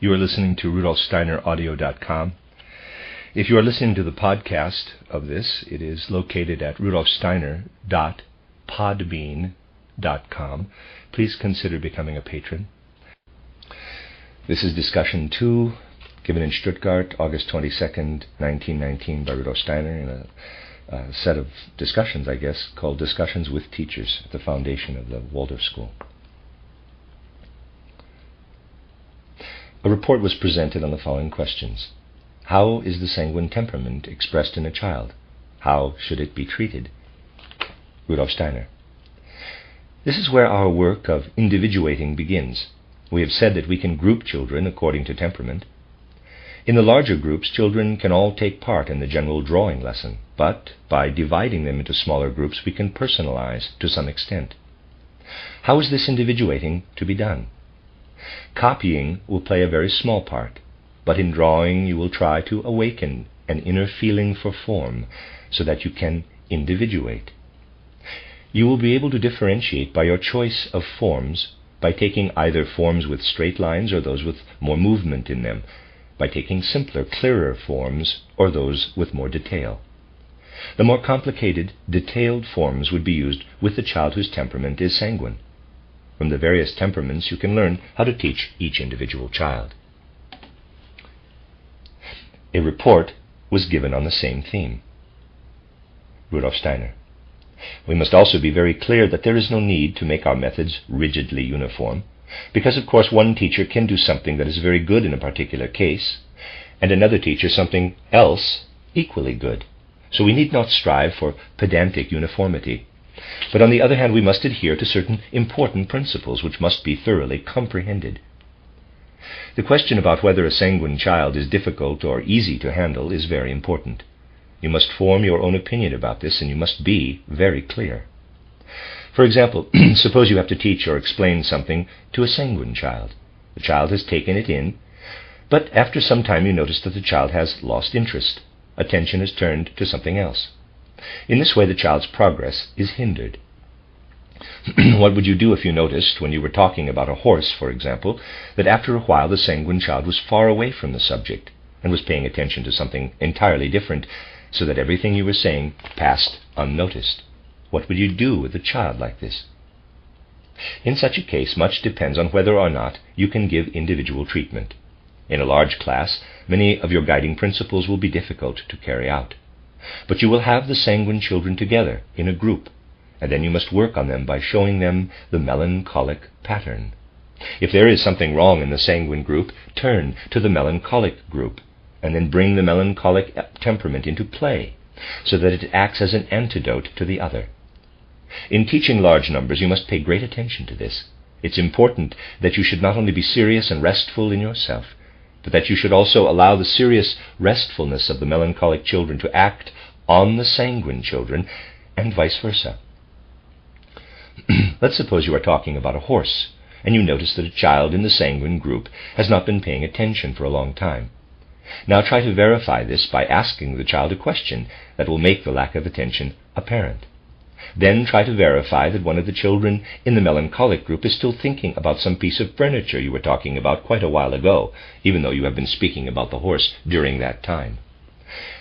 You are listening to RudolfSteinerAudio.com. If you are listening to the podcast of this, it is located at RudolfSteiner.podbean.com. Please consider becoming a patron. This is discussion 2, given in Stuttgart, August 22nd, 1919, by Rudolf Steiner, in a set of discussions, I guess, called Discussions with Teachers, at the foundation of the Waldorf School. A report was presented on the following questions. How is the sanguine temperament expressed in a child? How should it be treated? Rudolf Steiner. This is where our work of individuating begins. We have said that we can group children according to temperament. In the larger groups, children can all take part in the general drawing lesson, but by dividing them into smaller groups, we can personalize to some extent. How is this individuating to be done? Copying will play a very small part, but in drawing you will try to awaken an inner feeling for form so that you can individuate. You will be able to differentiate by your choice of forms by taking either forms with straight lines or those with more movement in them, by taking simpler, clearer forms or those with more detail. The more complicated, detailed forms would be used with the child whose temperament is sanguine. From the various temperaments you can learn how to teach each individual child. A report was given on the same theme. Rudolf Steiner. We must also be very clear that there is no need to make our methods rigidly uniform, because of course one teacher can do something that is very good in a particular case, and another teacher something else equally good. So we need not strive for pedantic uniformity. But on the other hand, we must adhere to certain important principles which must be thoroughly comprehended. The question about whether a sanguine child is difficult or easy to handle is very important. You must form your own opinion about this, and you must be very clear. For example, suppose you have to teach or explain something to a sanguine child. The child has taken it in, but after some time you notice that the child has lost interest. Attention is turned to something else. In this way the child's progress is hindered. What would you do if you noticed, when you were talking about a horse, for example, that after a while the sanguine child was far away from the subject and was paying attention to something entirely different, so that everything you were saying passed unnoticed? What would you do with a child like this? In such a case, much depends on whether or not you can give individual treatment. In a large class, many of your guiding principles will be difficult to carry out. But you will have the sanguine children together in a group, and then you must work on them by showing them the melancholic pattern. If there is something wrong in the sanguine group, turn to the melancholic group, and then bring the melancholic temperament into play, so that it acts as an antidote to the other. In teaching large numbers, you must pay great attention to this. It's important that you should not only be serious and restful in yourself, but that you should also allow the serious restfulness of the melancholic children to act on the sanguine children, and vice versa. Let's suppose you are talking about a horse, and you notice that a child in the sanguine group has not been paying attention for a long time. Now try to verify this by asking the child a question that will make the lack of attention apparent. Then try to verify that one of the children in the melancholic group is still thinking about some piece of furniture you were talking about quite a while ago, even though you have been speaking about the horse during that time.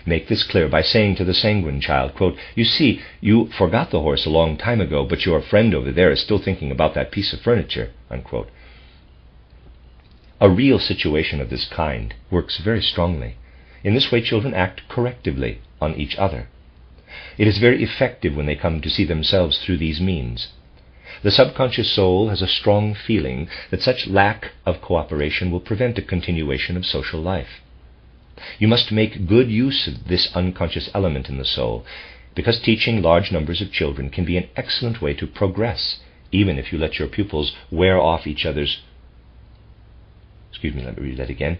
Make this clear by saying to the sanguine child, quote, "You see, you forgot the horse a long time ago, but your friend over there is still thinking about that piece of furniture," unquote. A real situation of this kind works very strongly. In this way, children act correctively on each other. It is very effective when they come to see themselves through these means. The subconscious soul has a strong feeling that such lack of cooperation will prevent a continuation of social life. You must make good use of this unconscious element in the soul, because teaching large numbers of children can be an excellent way to progress, even if you let your pupils wear off each other's let me read that again.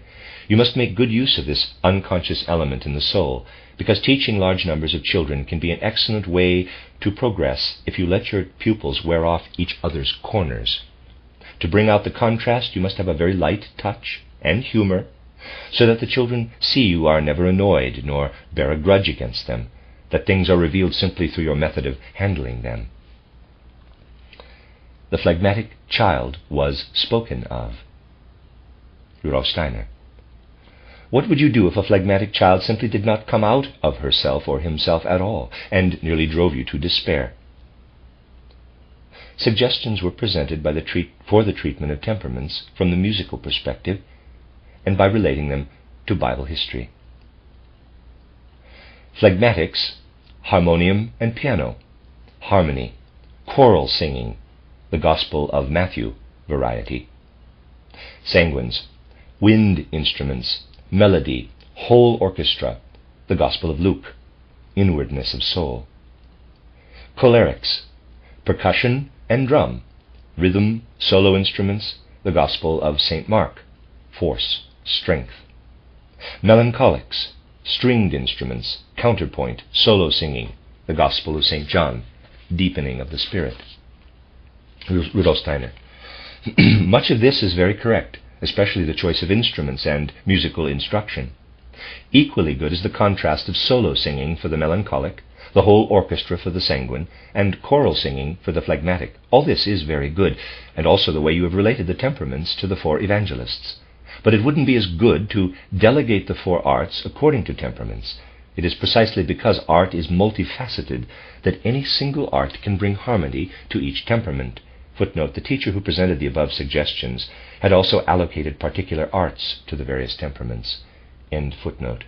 You must make good use of this unconscious element in the soul, because teaching large numbers of children can be an excellent way to progress if you let your pupils wear off each other's corners. To bring out the contrast, you must have a very light touch and humor, so that the children see you are never annoyed nor bear a grudge against them, that things are revealed simply through your method of handling them. The phlegmatic child was spoken of. Rudolf Steiner. What would you do if a phlegmatic child simply did not come out of herself or himself at all, and nearly drove you to despair? Suggestions were presented for the treatment of temperaments from the musical perspective and by relating them to Bible history. Phlegmatics, harmonium and piano, harmony, choral singing, the Gospel of Matthew variety. Sanguines, wind instruments, melody, whole orchestra, the Gospel of Luke, inwardness of soul. Cholerics, percussion and drum, rhythm, solo instruments, the Gospel of St. Mark, force, strength. Melancholics, stringed instruments, counterpoint, solo singing, the Gospel of St. John, deepening of the spirit. Rudolf Steiner. Much of this is very correct, especially the choice of instruments and musical instruction. Equally good is the contrast of solo singing for the melancholic, the whole orchestra for the sanguine, and choral singing for the phlegmatic. All this is very good, and also the way you have related the temperaments to the four evangelists. But it wouldn't be as good to delegate the four arts according to temperaments. It is precisely because art is multifaceted that any single art can bring harmony to each temperament. Footnote, the teacher who presented the above suggestions had also allocated particular arts to the various temperaments. End footnote.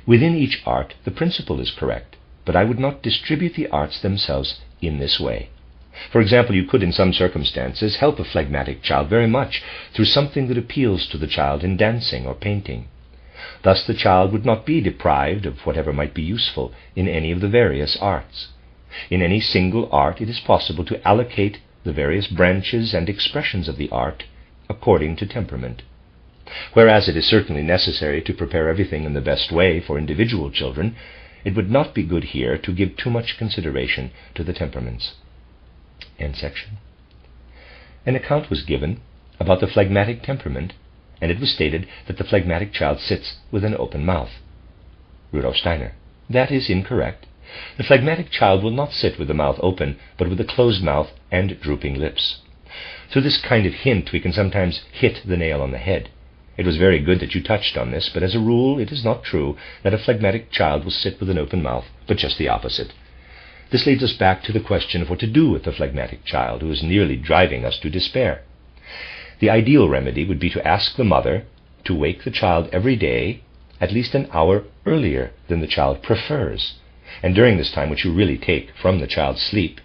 Within each art, the principle is correct, but I would not distribute the arts themselves in this way. For example, you could in some circumstances help a phlegmatic child very much through something that appeals to the child in dancing or painting. Thus the child would not be deprived of whatever might be useful in any of the various arts. In any single art it is possible to allocate the various branches and expressions of the art according to temperament. Whereas it is certainly necessary to prepare everything in the best way for individual children, it would not be good here to give too much consideration to the temperaments. End section. An account was given about the phlegmatic temperament, and it was stated that the phlegmatic child sits with an open mouth. Rudolf Steiner. That is incorrect. The phlegmatic child will not sit with the mouth open, but with a closed mouth and drooping lips. Through this kind of hint we can sometimes hit the nail on the head. It was very good that you touched on this, but as a rule it is not true that a phlegmatic child will sit with an open mouth, but just the opposite. This leads us back to the question of what to do with the phlegmatic child who is nearly driving us to despair. The ideal remedy would be to ask the mother to wake the child every day at least an hour earlier than the child prefers, and during this time, which you really take from the child's sleep,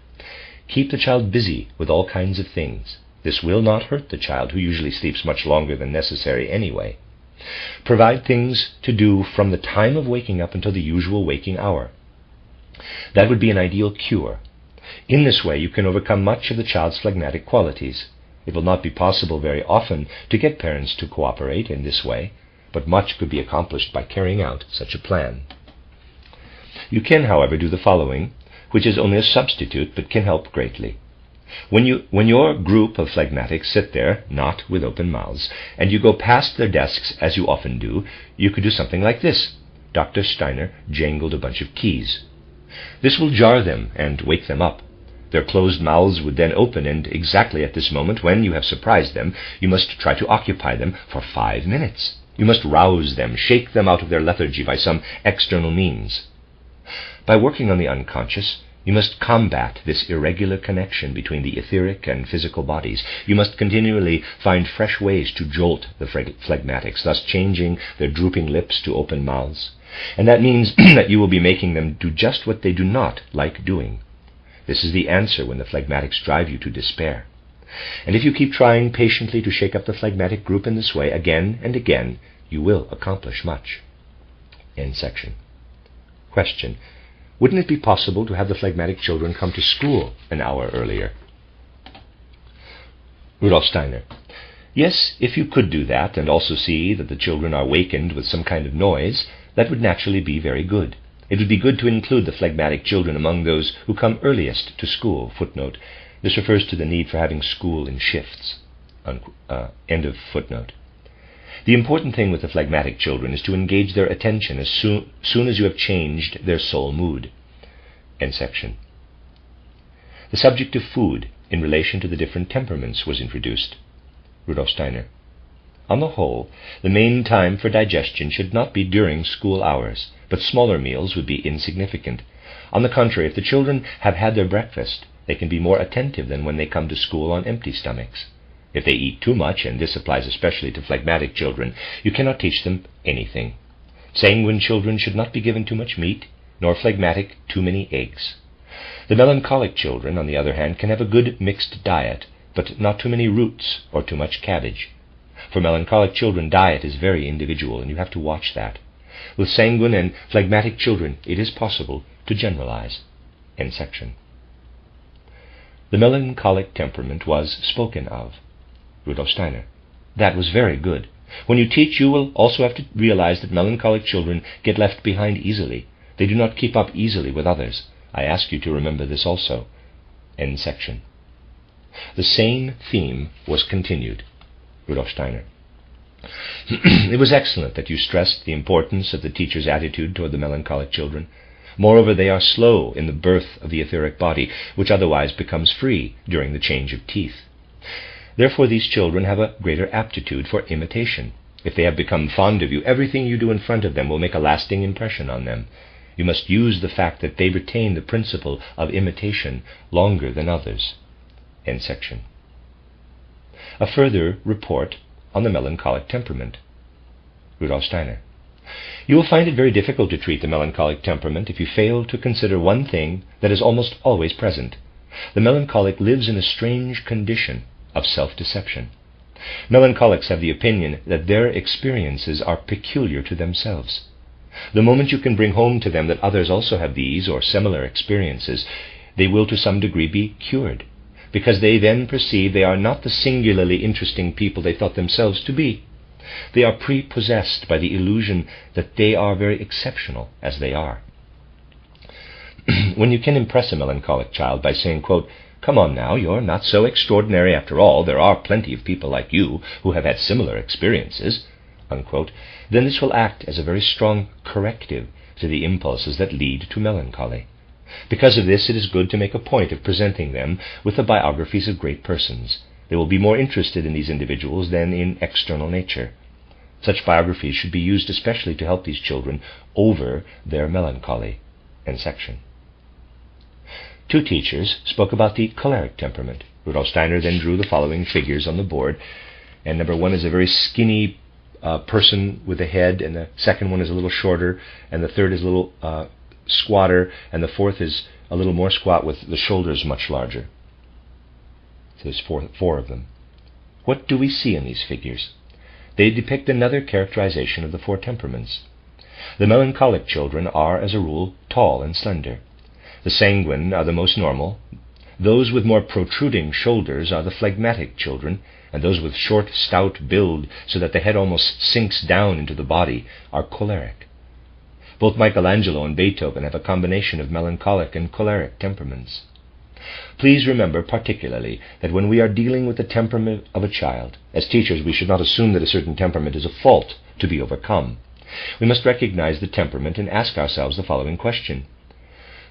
keep the child busy with all kinds of things. This will not hurt the child, who usually sleeps much longer than necessary anyway. Provide things to do from the time of waking up until the usual waking hour. That would be an ideal cure. In this way you can overcome much of the child's phlegmatic qualities. It will not be possible very often to get parents to cooperate in this way, but much could be accomplished by carrying out such a plan. You can, however, do the following, which is only a substitute but can help greatly. When your group of phlegmatics sit there, not with open mouths, and you go past their desks, as you often do, you could do something like this. Dr. Steiner jangled a bunch of keys. This will jar them and wake them up. Their closed mouths would then open, and exactly at this moment, when you have surprised them, you must try to occupy them for 5 minutes. You must rouse them, shake them out of their lethargy by some external means. By working on the unconscious, you must combat this irregular connection between the etheric and physical bodies. You must continually find fresh ways to jolt the phlegmatics, thus changing their drooping lips to open mouths. And that means that you will be making them do just what they do not like doing. This is the answer when the phlegmatics drive you to despair. And if you keep trying patiently to shake up the phlegmatic group in this way again and again, you will accomplish much. End section. Question. Wouldn't it be possible to have the phlegmatic children come to school an hour earlier? Rudolf Steiner. Yes, if you could do that, and also see that the children are wakened with some kind of noise, that would naturally be very good. It would be good to include the phlegmatic children among those who come earliest to school. Footnote. This refers to the need for having school in shifts. End of footnote. The important thing with the phlegmatic children is to engage their attention as soon as you have changed their soul mood. End section. The subject of food in relation to the different temperaments was introduced. Rudolf Steiner. On the whole, the main time for digestion should not be during school hours, but smaller meals would be insignificant. On the contrary, if the children have had their breakfast, they can be more attentive than when they come to school on empty stomachs. If they eat too much, and this applies especially to phlegmatic children, you cannot teach them anything. Sanguine children should not be given too much meat, nor phlegmatic too many eggs. The melancholic children, on the other hand, can have a good mixed diet, but not too many roots or too much cabbage. For melancholic children, diet is very individual, and you have to watch that. With sanguine and phlegmatic children, it is possible to generalize. End section. The melancholic temperament was spoken of. Rudolf Steiner. That was very good. When you teach, you will also have to realize that melancholic children get left behind easily. They do not keep up easily with others. I ask you to remember this also. End section. The same theme was continued. Rudolf Steiner. It was excellent that you stressed the importance of the teacher's attitude toward the melancholic children. Moreover, they are slow in the birth of the etheric body, which otherwise becomes free during the change of teeth. Therefore, these children have a greater aptitude for imitation. If they have become fond of you, everything you do in front of them will make a lasting impression on them. You must use the fact that they retain the principle of imitation longer than others. End section. A further report on the melancholic temperament. Rudolf Steiner. You will find it very difficult to treat the melancholic temperament if you fail to consider one thing that is almost always present. The melancholic lives in a strange condition of self-deception. Melancholics have the opinion that their experiences are peculiar to themselves. The moment you can bring home to them that others also have these or similar experiences, they will to some degree be cured, because they then perceive they are not the singularly interesting people they thought themselves to be. They are prepossessed by the illusion that they are very exceptional as they are. When you can impress a melancholic child by saying, quote, "Come on now, you're not so extraordinary after all. There are plenty of people like you who have had similar experiences," unquote, then this will act as a very strong corrective to the impulses that lead to melancholy. Because of this, it is good to make a point of presenting them with the biographies of great persons. They will be more interested in these individuals than in external nature. Such biographies should be used especially to help these children over their melancholy. End section. Two teachers spoke about the choleric temperament. Rudolf Steiner then drew the following figures on the board. And number one is a very skinny person with a head, and the second one is a little shorter, and the third is a little squatter, and the fourth is a little more squat with the shoulders much larger. So there's four of them. What do we see in these figures? They depict another characterization of the four temperaments. The melancholic children are, as a rule, tall and slender. The sanguine are the most normal. Those with more protruding shoulders are the phlegmatic children, and those with short, stout build, so that the head almost sinks down into the body, are choleric. Both Michelangelo and Beethoven have a combination of melancholic and choleric temperaments. Please remember particularly that when we are dealing with the temperament of a child, as teachers we should not assume that a certain temperament is a fault to be overcome. We must recognize the temperament and ask ourselves the following question: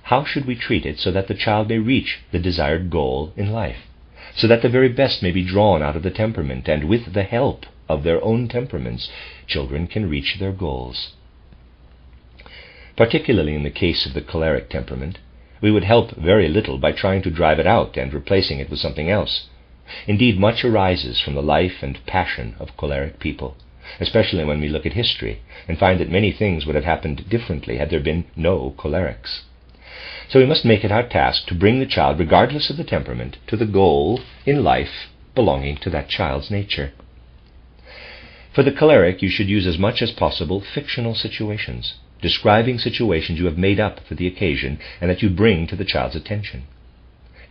how should we treat it so that the child may reach the desired goal in life, so that the very best may be drawn out of the temperament, and with the help of their own temperaments, children can reach their goals? Particularly in the case of the choleric temperament, we would help very little by trying to drive it out and replacing it with something else. Indeed, much arises from the life and passion of choleric people, especially when we look at history and find that many things would have happened differently had there been no cholerics. So we must make it our task to bring the child, regardless of the temperament, to the goal in life belonging to that child's nature. For the choleric, you should use as much as possible fictional situations, describing situations you have made up for the occasion and that you bring to the child's attention.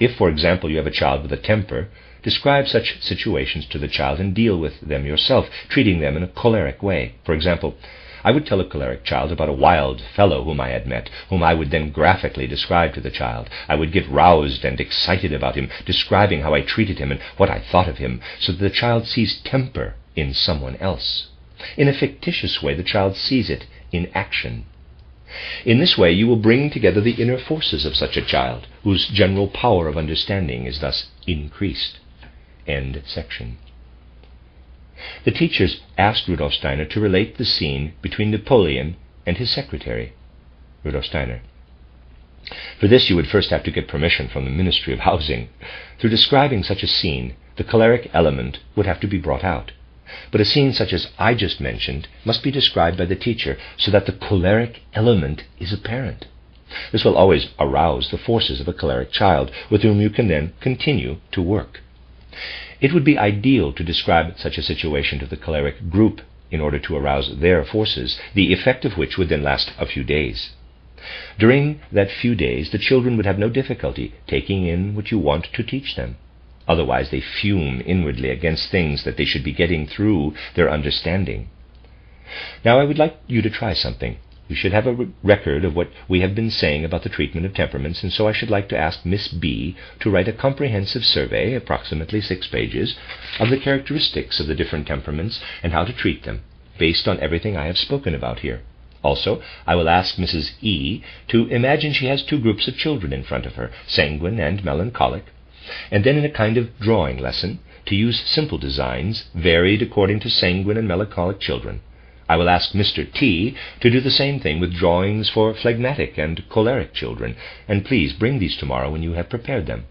If, for example, you have a child with a temper, describe such situations to the child and deal with them yourself, treating them in a choleric way. For example, I would tell a choleric child about a wild fellow whom I had met, whom I would then graphically describe to the child. I would get roused and excited about him, describing how I treated him and what I thought of him, so that the child sees temper in someone else. In a fictitious way, the child sees it in action. In this way, you will bring together the inner forces of such a child, whose general power of understanding is thus increased. End section. The teachers asked Rudolf Steiner to relate the scene between Napoleon and his secretary. Rudolf Steiner: for this you would first have to get permission from the Ministry of Housing. Through describing such a scene, the choleric element would have to be brought out. But a scene such as I just mentioned must be described by the teacher so that the choleric element is apparent. This will always arouse the forces of a choleric child, with whom you can then continue to work. It would be ideal to describe such a situation to the choleric group in order to arouse their forces, the effect of which would then last a few days. During that few days, the children would have no difficulty taking in what you want to teach them. Otherwise, they fume inwardly against things that they should be getting through their understanding. Now, I would like you to try something. You should have a record of what we have been saying about the treatment of temperaments, and so I should like to ask Miss B to write a comprehensive survey, approximately 6 pages, of the characteristics of the different temperaments and how to treat them, based on everything I have spoken about here. Also, I will ask Mrs. E to imagine she has 2 groups of children in front of her, sanguine and melancholic, and then in a kind of drawing lesson, to use simple designs, varied according to sanguine and melancholic children. I will ask Mr. T to do the same thing with drawings for phlegmatic and choleric children, and please bring these tomorrow when you have prepared them.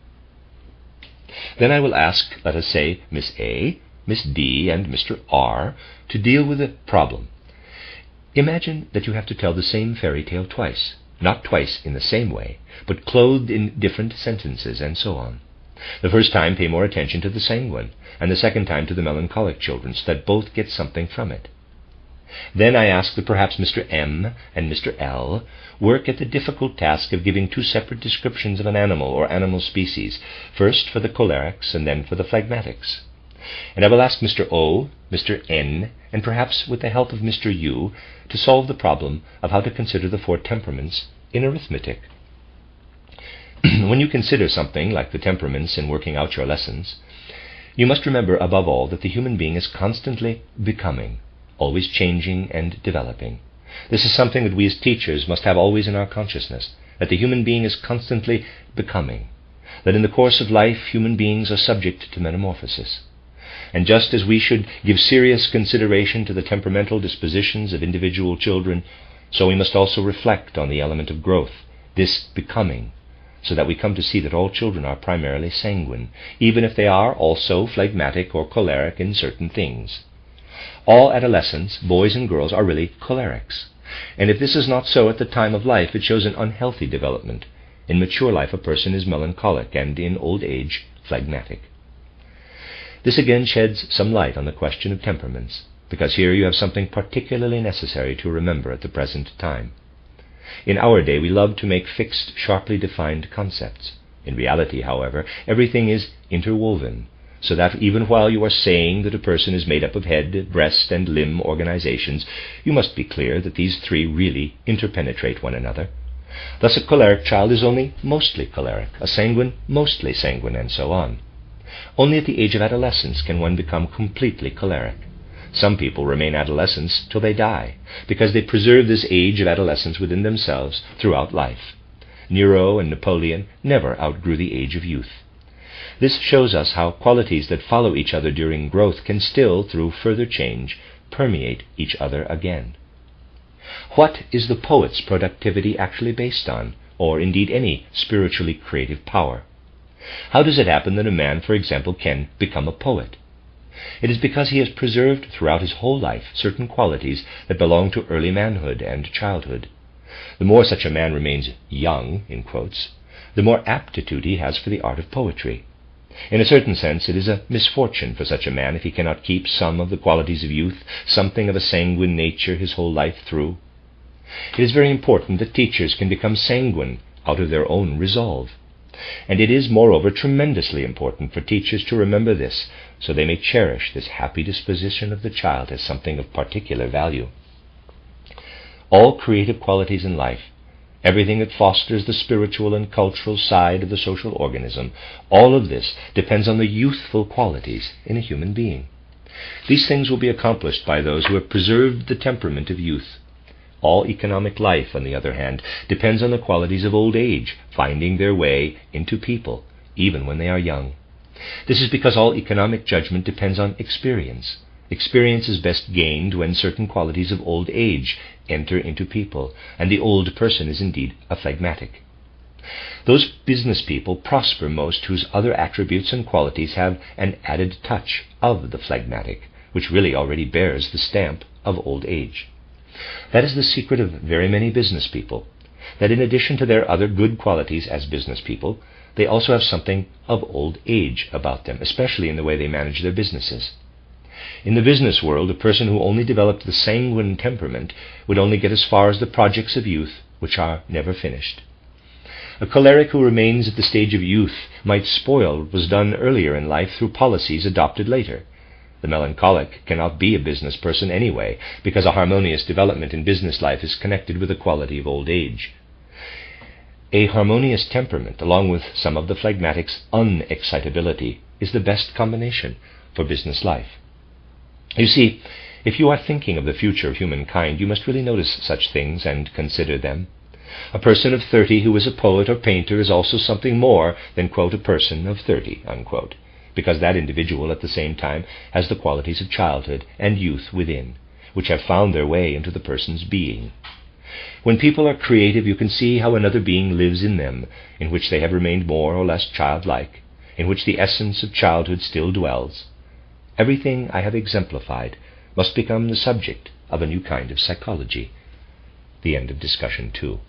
Then I will ask, let us say, Miss A, Miss D, and Mr. R to deal with a problem. Imagine that you have to tell the same fairy tale twice, not twice in the same way, but clothed in different sentences, and so on. The first time pay more attention to the sanguine, and the second time to the melancholic children, so that both get something from it. Then I ask that perhaps Mr. M and Mr. L work at the difficult task of giving 2 separate descriptions of an animal or animal species, first for the cholerics and then for the phlegmatics. And I will ask Mr. O, Mr. N, and perhaps with the help of Mr. U, to solve the problem of how to consider the 4 temperaments in arithmetic. When you consider something like the temperaments in working out your lessons, you must remember above all that the human being is constantly becoming, always changing and developing. This is something that we as teachers must have always in our consciousness, that the human being is constantly becoming, that in the course of life human beings are subject to metamorphosis. And just as we should give serious consideration to the temperamental dispositions of individual children, so we must also reflect on the element of growth, this becoming, so that we come to see that all children are primarily sanguine, even if they are also phlegmatic or choleric in certain things. All adolescents, boys and girls, are really cholerics. And if this is not so at the time of life, it shows an unhealthy development. In mature life, a person is melancholic, and in old age, phlegmatic. This again sheds some light on the question of temperaments, because here you have something particularly necessary to remember at the present time. In our day, we love to make fixed, sharply defined concepts. In reality, however, everything is interwoven, so that even while you are saying that a person is made up of head, breast, and limb organizations, you must be clear that these 3 really interpenetrate one another. Thus a choleric child is only mostly choleric, a sanguine mostly sanguine, and so on. Only at the age of adolescence can one become completely choleric. Some people remain adolescents till they die, because they preserve this age of adolescence within themselves throughout life. Nero and Napoleon never outgrew the age of youth. This shows us how qualities that follow each other during growth can still, through further change, permeate each other again. What is the poet's productivity actually based on, or indeed any spiritually creative power? How does it happen that a man, for example, can become a poet? It is because he has preserved throughout his whole life certain qualities that belong to early manhood and childhood. The more such a man remains young, in quotes, the more aptitude he has for the art of poetry. In a certain sense, it is a misfortune for such a man if he cannot keep some of the qualities of youth, something of a sanguine nature his whole life through. It is very important that teachers can become sanguine out of their own resolve. And it is, moreover, tremendously important for teachers to remember this, so they may cherish this happy disposition of the child as something of particular value. All creative qualities in life, everything that fosters the spiritual and cultural side of the social organism, all of this depends on the youthful qualities in a human being. These things will be accomplished by those who have preserved the temperament of youth. All economic life, on the other hand, depends on the qualities of old age finding their way into people, even when they are young. This is because all economic judgment depends on experience, Experience is best gained when certain qualities of old age enter into people, and the old person is indeed a phlegmatic. Those business people prosper most whose other attributes and qualities have an added touch of the phlegmatic, which really already bears the stamp of old age. That is the secret of very many business people, that in addition to their other good qualities as business people, they also have something of old age about them, especially in the way they manage their businesses. In the business world, a person who only developed the sanguine temperament would only get as far as the projects of youth, which are never finished. A choleric who remains at the stage of youth might spoil what was done earlier in life through policies adopted later. The melancholic cannot be a business person anyway, because a harmonious development in business life is connected with the quality of old age. A harmonious temperament, along with some of the phlegmatic's unexcitability, is the best combination for business life. You see, if you are thinking of the future of humankind, you must really notice such things and consider them. A person of 30 who is a poet or painter is also something more than, quote, a person of 30, unquote, because that individual at the same time has the qualities of childhood and youth within, which have found their way into the person's being. When people are creative, you can see how another being lives in them, in which they have remained more or less childlike, in which the essence of childhood still dwells. Everything I have exemplified must become the subject of a new kind of psychology. The end of discussion 2.